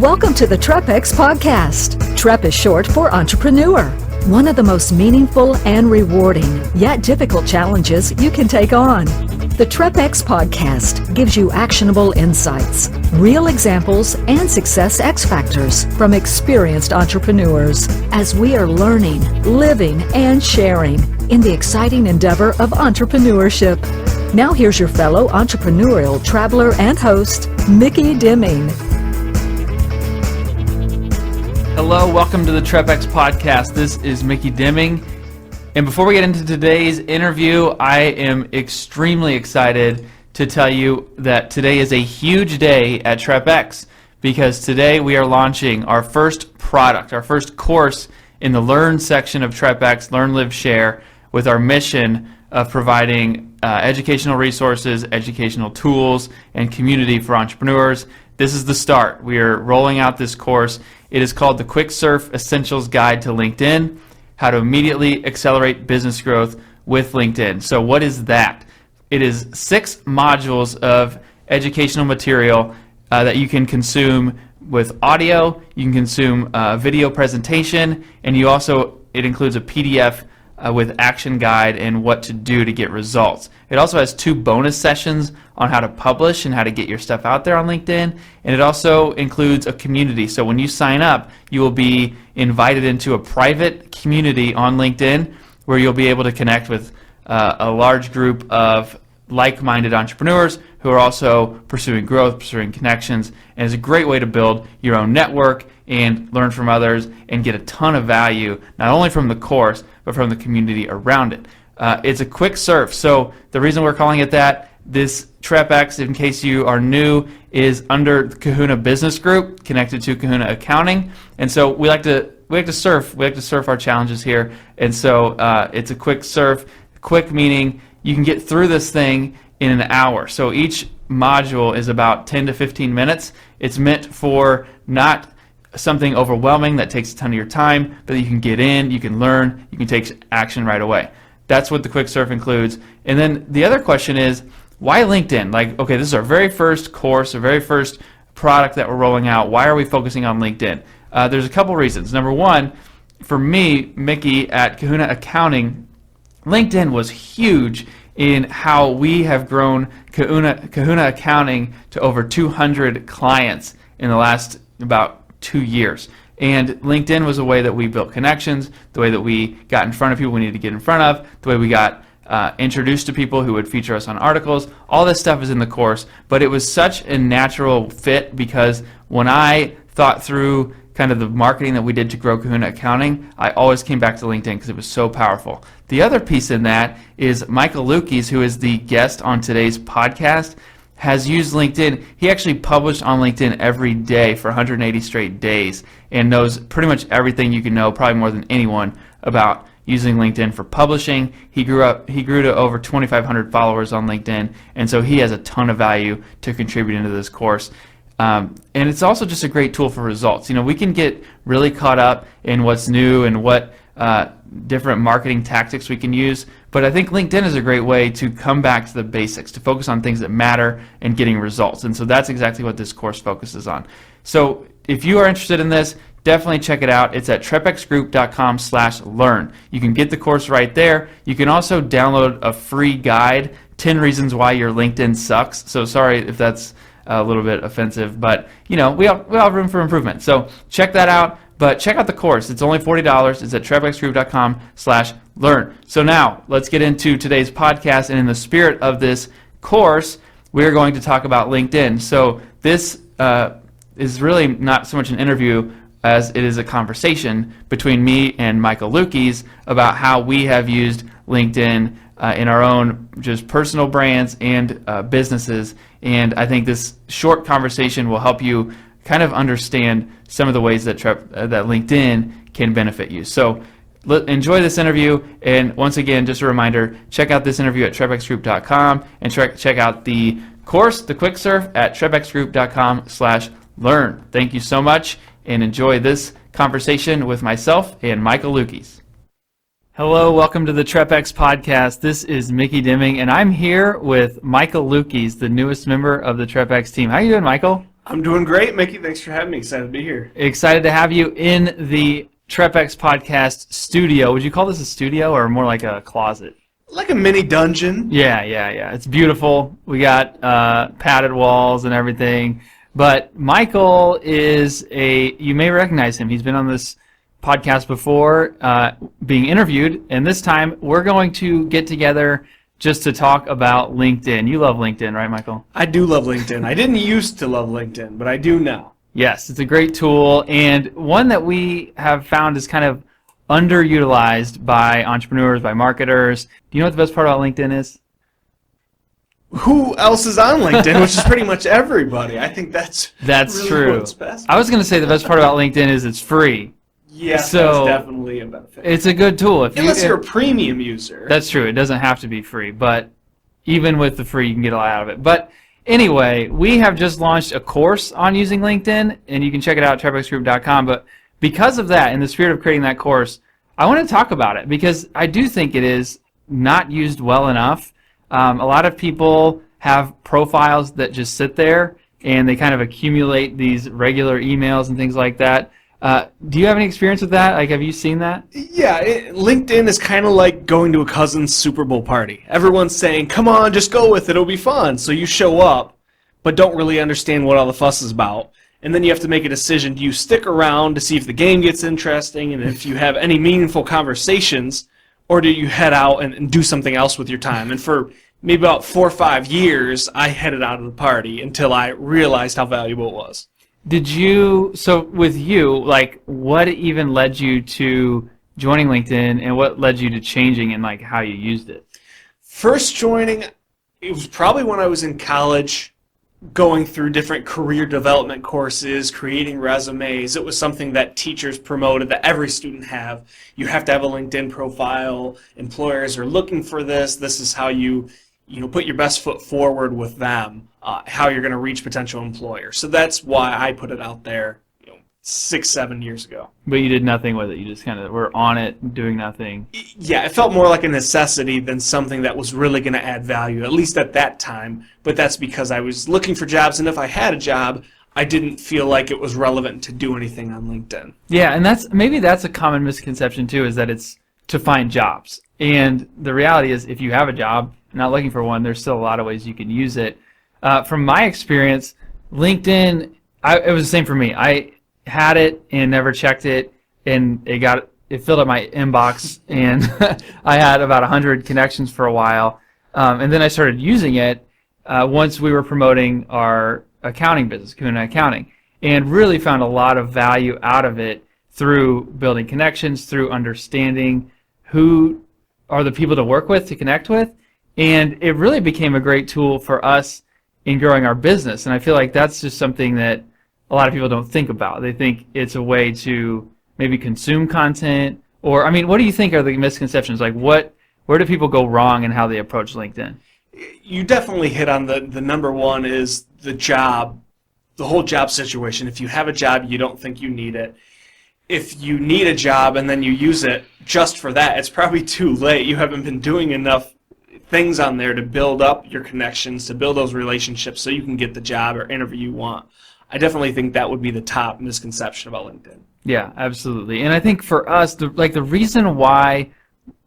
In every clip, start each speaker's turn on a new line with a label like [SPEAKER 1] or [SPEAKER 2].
[SPEAKER 1] Welcome to the TREPX Podcast. TREP is short for entrepreneur. One of the most meaningful and rewarding, yet difficult challenges you can take on. The TREPX Podcast gives you actionable insights, real examples, and success X factors from experienced entrepreneurs as we are learning, living, and sharing in the exciting endeavor of entrepreneurship. Now here's your fellow entrepreneurial traveler and host, Micky Deming.
[SPEAKER 2] Hello, welcome to the TREPX Podcast. This is Micky Deming. And before we get into today's interview, I am extremely excited to tell you that today is a huge day at TREPX because today we are launching our first product, our first course in the Learn section of TREPX, Learn, Live, Share, with our mission of providing educational resources, educational tools, and community for entrepreneurs. This is the start. We are rolling out this course. It is called the Quick Surf Essentials Guide to LinkedIn, how to immediately accelerate business growth with LinkedIn. So what is that? It is 6 modules of educational material that you can consume with audio, you can consume video presentation, and it includes a PDF with action guide and what to do to get results. It also has 2 bonus sessions on how to publish and how to get your stuff out there on LinkedIn, and it also includes a community. So when you sign up, you will be invited into a private community on LinkedIn where you'll be able to connect with a large group of like-minded entrepreneurs who are also pursuing growth, pursuing connections, and it's a great way to build your own network and learn from others and get a ton of value, not only from the course, but from the community around it. It's a quick surf, so the reason we're calling it that, this TREPX, in case you are new, is under the Kahuna Business Group, connected to Kahuna Accounting, and so we like to surf our challenges here, and so it's a quick surf. Quick meaning you can get through this thing in an hour. So each module is about 10 to 15 minutes. It's meant for not something overwhelming that takes a ton of your time, but you can get in, you can learn, you can take action right away. That's what the Quick Surf includes. And then the other question is, why LinkedIn? Like, okay, this is our very first course, our very first product that we're rolling out. Why are we focusing on LinkedIn? There's a couple reasons. Number one, for me, Micky at Kahuna Accounting, LinkedIn was huge in how we have grown Kahuna Accounting to over 200 clients in the last about 2 years. And LinkedIn was a way that we built connections, the way that we got in front of people we needed to get in front of, the way we got introduced to people who would feature us on articles. All this stuff is in the course, but it was such a natural fit because when I thought through kind of the marketing that we did to grow Kahuna Accounting, I always came back to LinkedIn because it was so powerful. The other piece in that is Michael Luchies, who is the guest on today's podcast, has used LinkedIn. He actually published on LinkedIn every day for 180 straight days and knows pretty much everything you can know, probably more than anyone, about using LinkedIn for publishing. He grew to over 2,500 followers on LinkedIn, and so he has a ton of value to contribute into this course. And it's also just a great tool for results. You know, we can get really caught up in what's new and what different marketing tactics we can use, but I think LinkedIn is a great way to come back to the basics, to focus on things that matter and getting results. And so that's exactly what this course focuses on. So if you are interested in this, definitely check it out. It's at trepxgroup.com/learn. You can get the course right there. You can also download a free guide, 10 reasons why your LinkedIn sucks. So sorry if that's a little bit offensive, but you know, we all have room for improvement. So check that out. But check out the course. It's only $40. It's at trepxgroup.com/learn. So now let's get into today's podcast. And in the spirit of this course, we're going to talk about LinkedIn. So this is really not so much an interview as it is a conversation between me and Michael Luchies about how we have used LinkedIn in our own just personal brands and businesses. And I think this short conversation will help you kind of understand some of the ways that LinkedIn can benefit you. So enjoy this interview, and once again, just a reminder, check out this interview at trepxgroup.com and check out the course, the Quick Surf, at trepxgroup.com/learn. Thank you so much, and enjoy this conversation with myself and Michael Luchies. Hello, welcome to the TREPX Podcast. This is Micky Deming, and I'm here with Michael Luchies, the newest member of the TREPX team. How you doing, Michael?
[SPEAKER 3] I'm doing great, Mickey. Thanks for having me. Excited to be here.
[SPEAKER 2] Excited to have you in the TREPX Podcast studio. Would you call this a studio or more like a closet?
[SPEAKER 3] Like a mini dungeon.
[SPEAKER 2] Yeah. It's beautiful. We got padded walls and everything. But Michael is you may recognize him. He's been on this podcast before, being interviewed. And this time we're going to get together just to talk about LinkedIn. You love LinkedIn, right, Michael?
[SPEAKER 3] I do love LinkedIn. I didn't used to love LinkedIn, but I do now.
[SPEAKER 2] Yes, it's a great tool, and one that we have found is kind of underutilized by entrepreneurs, by marketers. Do you know what the best part about LinkedIn is?
[SPEAKER 3] Who else is on LinkedIn, which is pretty much everybody. I think that's really
[SPEAKER 2] true.
[SPEAKER 3] What's best.
[SPEAKER 2] I was going to say the best part about LinkedIn is it's free.
[SPEAKER 3] Yes,
[SPEAKER 2] So,
[SPEAKER 3] that's definitely a benefit.
[SPEAKER 2] It's a good tool.
[SPEAKER 3] Unless you're a premium user.
[SPEAKER 2] That's true. It doesn't have to be free, but even with the free, you can get a lot out of it. But anyway, we have just launched a course on using LinkedIn, and you can check it out at trepxgroup.com. But because of that, in the spirit of creating that course, I want to talk about it because I do think it is not used well enough. A lot of people have profiles that just sit there, and they kind of accumulate these regular emails and things like that. Do you have any experience with that? Like, have you seen that?
[SPEAKER 3] Yeah, LinkedIn is kind of like going to a cousin's Super Bowl party. Everyone's saying, come on, just go with it, it'll be fun. So you show up, but don't really understand what all the fuss is about. And then you have to make a decision. Do you stick around to see if the game gets interesting and if you have any meaningful conversations, or do you head out and do something else with your time? And for maybe about 4 or 5 years, I headed out of the party until I realized how valuable it was.
[SPEAKER 2] So with you, like, what even led you to joining LinkedIn, and what led you to changing in, like, how you used it?
[SPEAKER 3] First joining, it was probably when I was in college, going through different career development courses, creating resumes. It was something that teachers promoted, that every student have. You have to have a LinkedIn profile. Employers are looking for this. This is how you put your best foot forward with them, how you're going to reach potential employers. So that's why I put it out there 6, 7 years ago.
[SPEAKER 2] But you did nothing with it. You just kind of were on it, doing nothing.
[SPEAKER 3] Yeah, it felt more like a necessity than something that was really going to add value, at least at that time. But that's because I was looking for jobs, and if I had a job, I didn't feel like it was relevant to do anything on LinkedIn.
[SPEAKER 2] Yeah, and maybe that's a common misconception too, is that it's to find jobs. And the reality is, if you have a job, not looking for one, there's still a lot of ways you can use it. From my experience, LinkedIn, it was the same for me. I had it and never checked it, and it filled up my inbox, and I had about 100 connections for a while. And then I started using it once we were promoting our accounting business, Kahuna Accounting, and really found a lot of value out of it through building connections, through understanding who are the people to work with, to connect with. And it really became a great tool for us in growing our business. And I feel like that's just something that a lot of people don't think about. They think it's a way to maybe consume content. Or, I mean, what do you think are the misconceptions? Like, where do people go wrong in how they approach LinkedIn?
[SPEAKER 3] You definitely hit on the number one is the job, the whole job situation. If you have a job, you don't think you need it. If you need a job and then you use it just for that, it's probably too late. You haven't been doing enough things on there to build up your connections, to build those relationships so you can get the job or interview you want. I definitely think that would be the top misconception about LinkedIn.
[SPEAKER 2] Yeah, absolutely. And I think for us, the reason why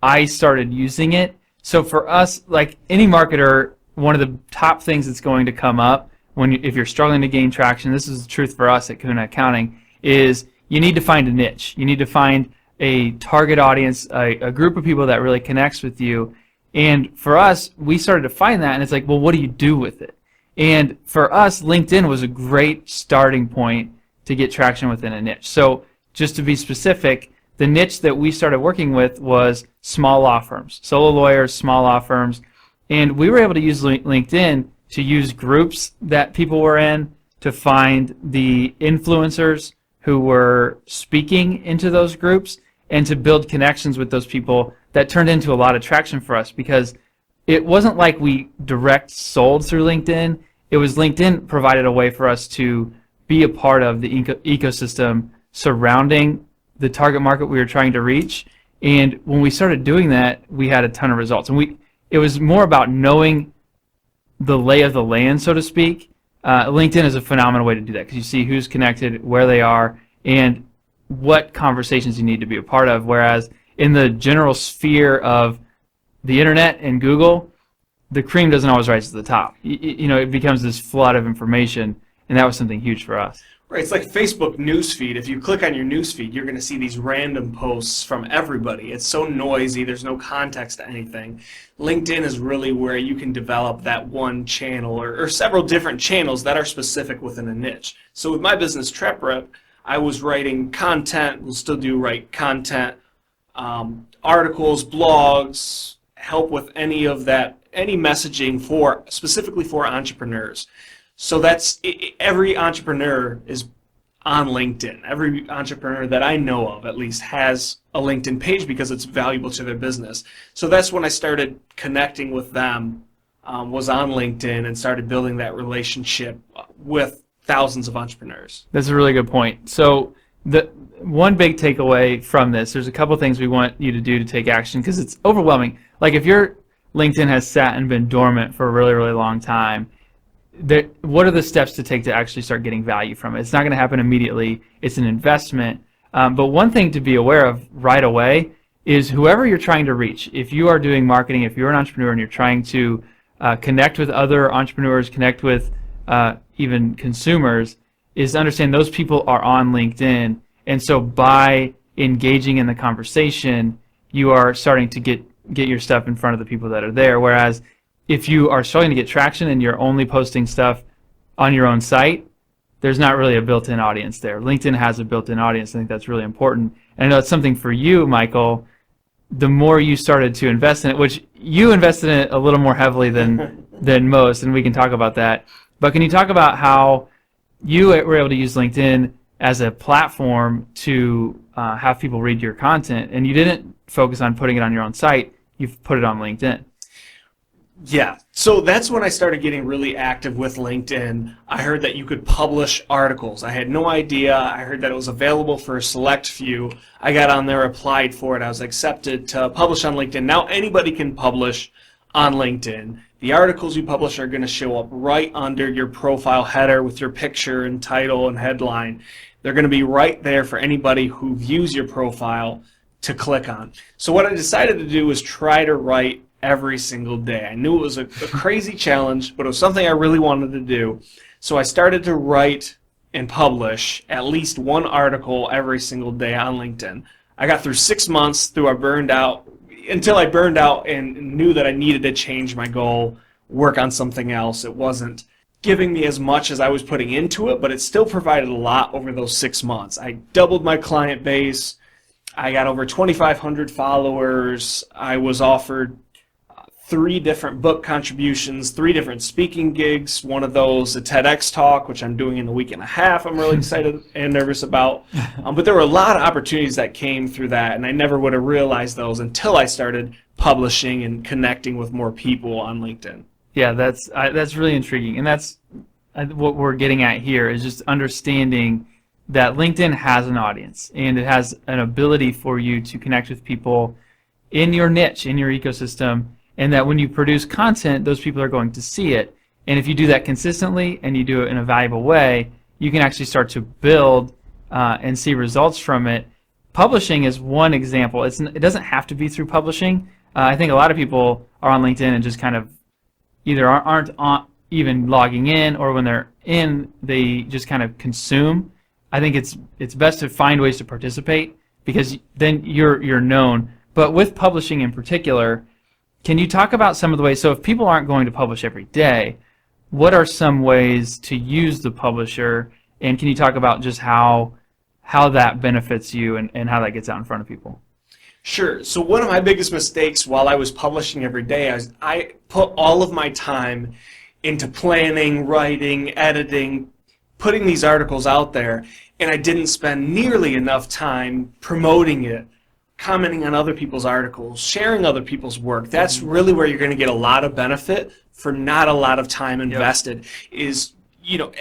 [SPEAKER 2] I started using it, so for us, like any marketer, one of the top things that's going to come up if you're struggling to gain traction, this is the truth for us at Kahuna Accounting, is you need to find a niche. You need to find a target audience, a group of people that really connects with you. And for us, we started to find that, and it's like, well, what do you do with it? And for us, LinkedIn was a great starting point to get traction within a niche. So just to be specific, the niche that we started working with was small law firms, solo lawyers, small law firms. And we were able to use LinkedIn to use groups that people were in, to find the influencers who were speaking into those groups, and to build connections with those people that turned into a lot of traction for us, because it wasn't like we direct sold through LinkedIn. It was LinkedIn provided a way for us to be a part of the ecosystem surrounding the target market we were trying to reach. And when we started doing that, we had a ton of results. And it was more about knowing the lay of the land, so to speak, LinkedIn is a phenomenal way to do that because you see who's connected, where they are, and what conversations you need to be a part of. Whereas in the general sphere of the internet and Google, the cream doesn't always rise to the top. It becomes this flood of information, and that was something huge for us.
[SPEAKER 3] Right, it's like Facebook newsfeed. If you click on your newsfeed, you're going to see these random posts from everybody. It's so noisy. There's no context to anything. LinkedIn is really where you can develop that one channel or several different channels that are specific within a niche. So with my business, TREPREP, I was writing content. We'll still write content, articles, blogs, help with any of that, any messaging specifically for entrepreneurs. So that's every entrepreneur is on LinkedIn. Every entrepreneur that I know of, at least, has a LinkedIn page because it's valuable to their business. So that's when I started connecting with them, was on LinkedIn, and started building that relationship with thousands of entrepreneurs.
[SPEAKER 2] That's a really good point. So the one big takeaway from this, there's a couple things we want you to do to take action because it's overwhelming. Like if your LinkedIn has sat and been dormant for a really, really long time, what are the steps to take to actually start getting value from it? It's not going to happen immediately. It's an investment. But one thing to be aware of right away is whoever you're trying to reach. If you are doing marketing, if you're an entrepreneur and you're trying to connect with other entrepreneurs, connect with even consumers, is to understand those people are on LinkedIn. And so by engaging in the conversation, you are starting to get your stuff in front of the people that are there. Whereas if you are starting to get traction and you're only posting stuff on your own site, there's not really a built-in audience there. LinkedIn has a built-in audience. I think that's really important. And I know it's something for you, Michael, the more you started to invest in it, which you invested in it a little more heavily than most, and we can talk about that. But can you talk about how you were able to use LinkedIn as a platform to have people read your content, and you didn't focus on putting it on your own site, you've put it on LinkedIn?
[SPEAKER 3] Yeah, so that's when I started getting really active with LinkedIn. I heard that you could publish articles. I had no idea. I heard that it was available for a select few. I got on there, applied for it. I was accepted to publish on LinkedIn. Now anybody can publish on LinkedIn. The articles you publish are going to show up right under your profile header with your picture and title and headline. They're going to be right there for anybody who views your profile to click on. So what I decided to do was try to write every single day. I knew it was a crazy challenge, but it was something I really wanted to do. So I started to write and publish at least one article every single day on LinkedIn. I got through 6 months until I burned out and knew that I needed to change my goal, work on something else. It wasn't giving me as much as I was putting into it, but it still provided a lot over those 6 months. I doubled my client base. I got over 2,500 followers. I was offered 3 different book contributions, 3 different speaking gigs, one of those a TEDx talk, which I'm doing in a week and a half. I'm really excited and nervous about. But there were a lot of opportunities that came through that, and I never would have realized those until I started publishing and connecting with more people on LinkedIn.
[SPEAKER 2] Yeah, that's really intriguing, and that's what we're getting at here is just understanding that LinkedIn has an audience, and it has an ability for you to connect with people in your niche, in your ecosystem, and that when you produce content, those people are going to see it. And if you do that consistently and you do it in a valuable way, you can actually start to build and see results from it. Publishing is one example. It doesn't have to be through publishing. I think a lot of people are on LinkedIn and just kind of either aren't even logging in, or when they're in, they just kind of consume. I think it's best to find ways to participate because then you're known. But with publishing in particular, can you talk about some of the ways, so if people aren't going to publish every day, what are some ways to use the publisher, and can you talk about just how that benefits you and how that gets out in front of people?
[SPEAKER 3] Sure. So one of my biggest mistakes while I was publishing every day is I put all of my time into planning, writing, editing, putting these articles out there, and I didn't spend nearly enough time promoting it, commenting on other people's articles, sharing other people's work. That's really where you're going to get a lot of benefit for not a lot of time invested. Is,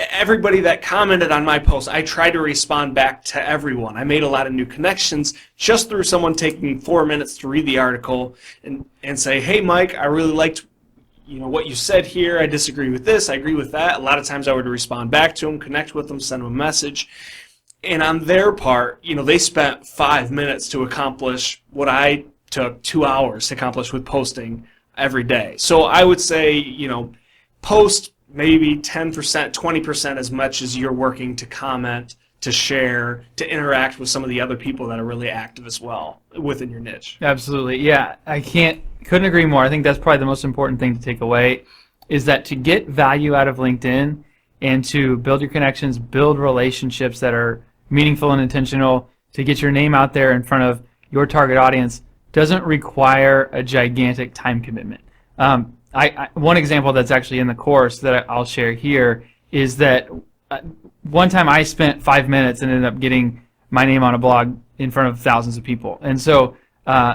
[SPEAKER 3] everybody that commented on my post, I tried to respond back to everyone. I made a lot of new connections just through someone taking 4 minutes to read the article and say, hey, Mike, I really liked what you said here, I disagree with this, I agree with that. A lot of times I would respond back to them, connect with them, send them a message. And on their part, they spent 5 minutes to accomplish what I took 2 hours to accomplish with posting every day. So I would say, post maybe 10%, 20% as much as you're working to comment, to share, to interact with some of the other people that are really active as well within your niche.
[SPEAKER 2] Absolutely. Yeah, couldn't agree more. I think that's probably the most important thing to take away is that to get value out of LinkedIn and to build your connections, build relationships that are meaningful and intentional, to get your name out there in front of your target audience doesn't require a gigantic time commitment. One example that's actually in the course that I'll share here is that one time I spent 5 minutes and ended up getting my name on a blog in front of thousands of people. And so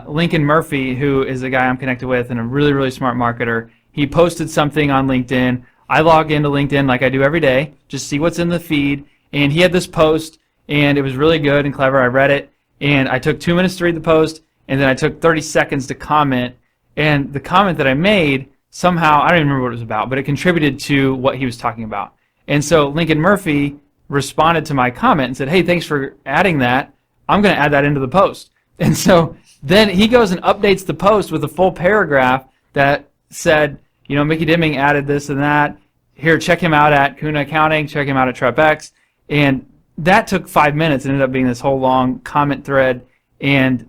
[SPEAKER 2] Lincoln Murphy, who is a guy I'm connected with and a really, really smart marketer, he posted something on LinkedIn. I log into LinkedIn like I do every day, just see what's in the feed. And he had this post, and it was really good and clever. I read it, and I took 2 minutes to read the post, and then I took 30 seconds to comment. And the comment that I made, somehow, I don't even remember what it was about, but it contributed to what he was talking about. And so Lincoln Murphy responded to my comment and said, hey, thanks for adding that. I'm going to add that into the post. And so then he goes and updates the post with a full paragraph that said, Micky Deming added this and that. Here, check him out at Kuna Accounting, check him out at TREPX. And that took 5 minutes and ended up being this whole long comment thread and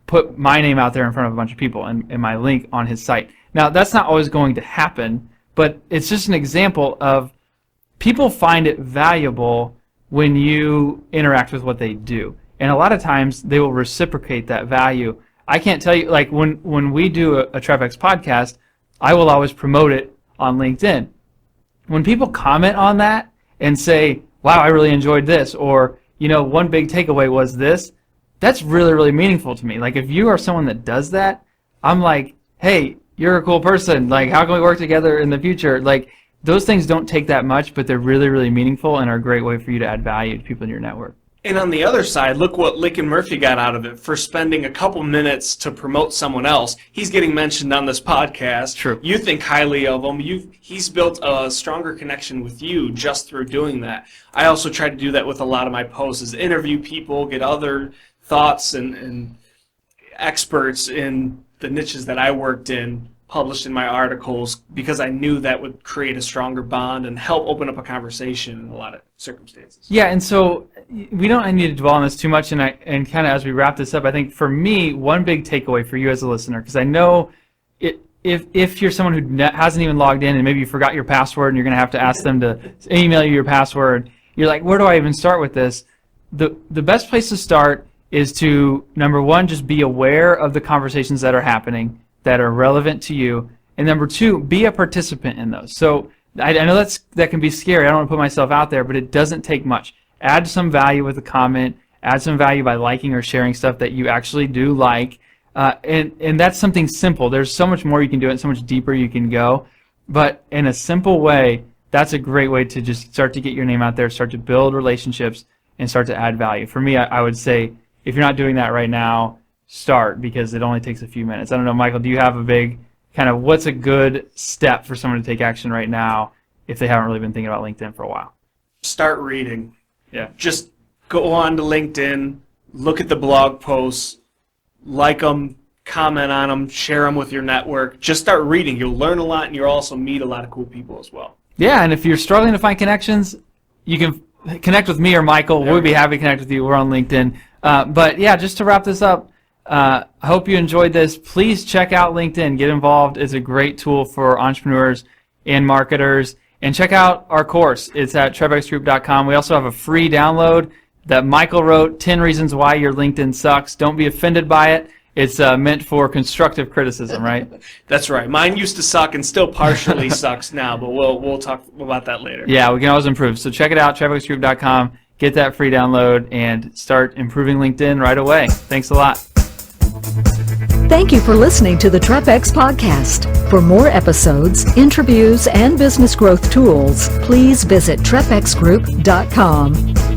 [SPEAKER 2] put my name out there in front of a bunch of people and my link on his site. Now, that's not always going to happen, but it's just an example of people find it valuable when you interact with what they do. And a lot of times they will reciprocate that value. I can't tell you, like when we do a TREPX podcast, I will always promote it on LinkedIn. When people comment on that and say, wow, I really enjoyed this, or, one big takeaway was this, that's really, really meaningful to me. Like, if you are someone that does that, I'm like, hey, you're a cool person. Like, how can we work together in the future? Like, those things don't take that much, but they're really, really meaningful and are a great way for you to add value to people in your network.
[SPEAKER 3] And on the other side, look what Lincoln Murphy got out of it for spending a couple minutes to promote someone else. He's getting mentioned on this podcast.
[SPEAKER 2] True.
[SPEAKER 3] You think highly of him. He's built a stronger connection with you just through doing that. I also try to do that with a lot of my posts, is interview people, get other thoughts and experts in the niches that I worked in, published in my articles, because I knew that would create a stronger bond and help open up a conversation in a lot of circumstances.
[SPEAKER 2] Yeah, and so we don't need to dwell on this too much, and kind of as we wrap this up, I think for me, one big takeaway for you as a listener, because I know if you're someone who hasn't even logged in and maybe you forgot your password and you're going to have to ask them to email you your password, you're like, where do I even start with this? The best place to start is to, number one, just be aware of the conversations that are happening that are relevant to you, and number two, be a participant in those. So I know that can be scary. I don't want to put myself out there, but it doesn't take much. Add some value with a comment. Add some value by liking or sharing stuff that you actually do like, and that's something simple. There's so much more you can do and so much deeper you can go, but in a simple way, that's a great way to just start to get your name out there, start to build relationships, and start to add value. For me, I would say if you're not doing that right now, start, because it only takes a few minutes. I don't know, Michael, do you have a big kind of what's a good step for someone to take action right now if they haven't really been thinking about LinkedIn for a while?
[SPEAKER 3] Start reading.
[SPEAKER 2] Yeah.
[SPEAKER 3] Just go on to LinkedIn, look at the blog posts, like them, comment on them, share them with your network. Just start reading. You'll learn a lot, and you'll also meet a lot of cool people as well.
[SPEAKER 2] Yeah, and if you're struggling to find connections, you can connect with me or Michael. We'll be happy to connect with you. We're on LinkedIn. But yeah, just to wrap this up, I hope you enjoyed this. Please check out LinkedIn. Get involved. It's a great tool for entrepreneurs and marketers. And check out our course. It's at TREPXGroup.com. We also have a free download that Michael wrote, 10 Reasons Why Your LinkedIn Sucks. Don't be offended by it. It's meant for constructive criticism, right?
[SPEAKER 3] That's right. Mine used to suck and still partially sucks now, but we'll talk about that later.
[SPEAKER 2] Yeah, we can always improve. So check it out, TREPXGroup.com. Get that free download and start improving LinkedIn right away. Thanks a lot.
[SPEAKER 1] Thank you for listening to the TREPX Podcast. For more episodes, interviews, and business growth tools, please visit TREPXGroup.com.